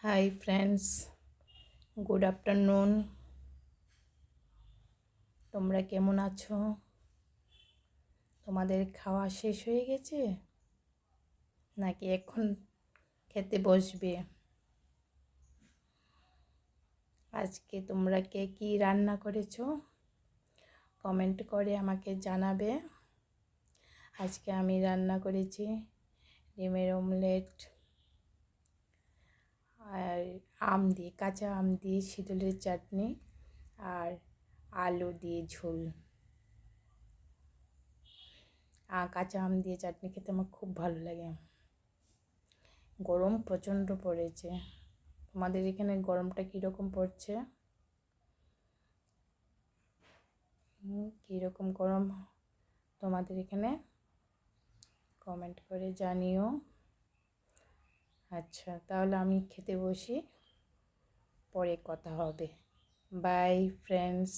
Hi friends, good afternoon. তোমরা কেমন আছো? তোমাদের খাওয়া শেষ হয়ে গেছে নাকি এখন খেতে বসবে? আজকে তোমরা কে কী রান্না করেছো কমেন্ট করে আমাকে জানাবে। আজকে আমি রান্না করেছি ডিমের অমলেট আর কাঁচা আম দিয়ে শিদুলের চাটনি আর আলু দিয়ে ঝোল। কাঁচা আম দিয়ে চাটনি খেতে আমার খুব ভালো লাগে। গরম প্রচণ্ড পড়েছে। তোমাদের এখানে গরমটা কীরকম পড়ছে? কীরকম গরম তোমাদের এখানে কমেন্ট করে জানিও। আচ্ছা, তাহলে আমি খেতে বসি, পরে কথা হবে। By friends.